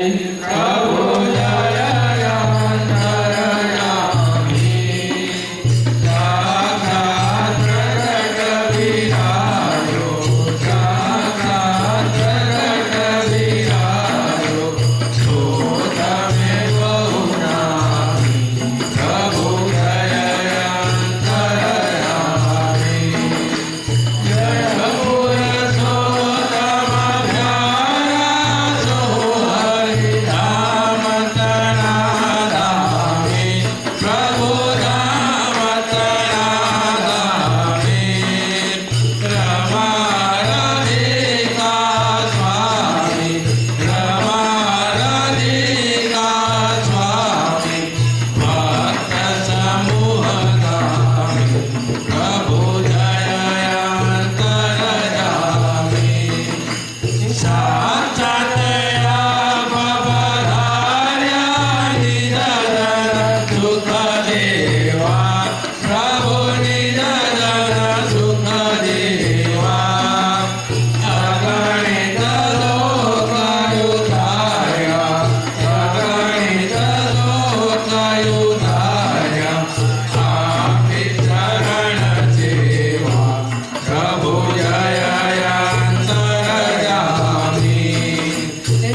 प्रभु जय अंतरयामी साक्षात् प्रकट विराजो साक्षात् प्रकट विराजो सोतमे बहुनामी प्रभु जय अंतरयामी जय पुरुषोत्तम प्यारा सो हरि धाम तनाधामी प्रभु धाम तनाधामी रमा राधिका स्वामी रमा राधिका स्वामी भक्त समूह गामी प्रभु जय अंतरयामी साक्षात् पधार्या निजजन सुख देवा प्रभु निजजन सुख देवा अगणित लोकयुधार्या अगणित लोकयुधार्या आपि चरण सेवा प्रभु जय अंतरयामी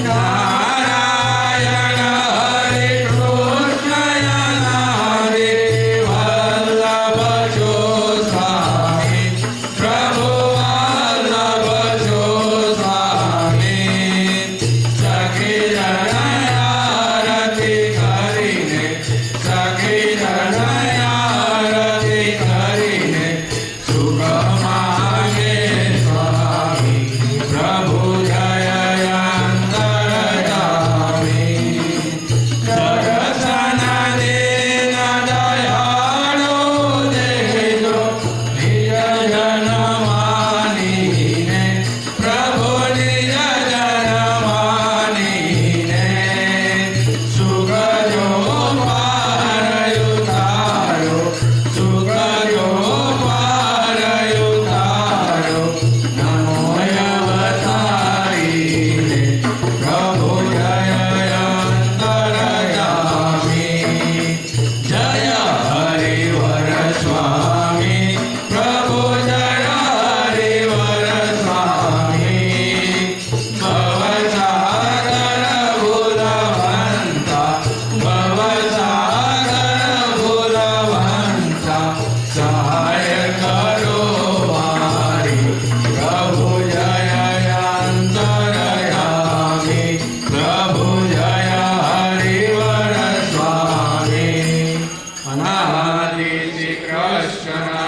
नारायण हरे कृष्ण नारे वल्लभ जो स्वामी प्रभु वल्लभ जो स्वामी सखी जन आरती કરીને सखी जन आरती કરીને सुख मांगे स्वामी प्रभु जय अंतरयामी दर्शन देन दयाळु देजो निज जन मानीने प्रभु निज जन मानीने सुख जो पारयु तारो सुख जो पारयु तारो नमो अवतारीने प्रभु जय अंतरयामी जय हरिवर स्वामी प्रभु जय हरिवर स्वामी भवसागर भुलवंता भवसागर भुलवंता सहाय करो मारी प्रभु जय अंतरयामी प्रभु जय हरिवर स्वामी अनादि श्री कृष्ण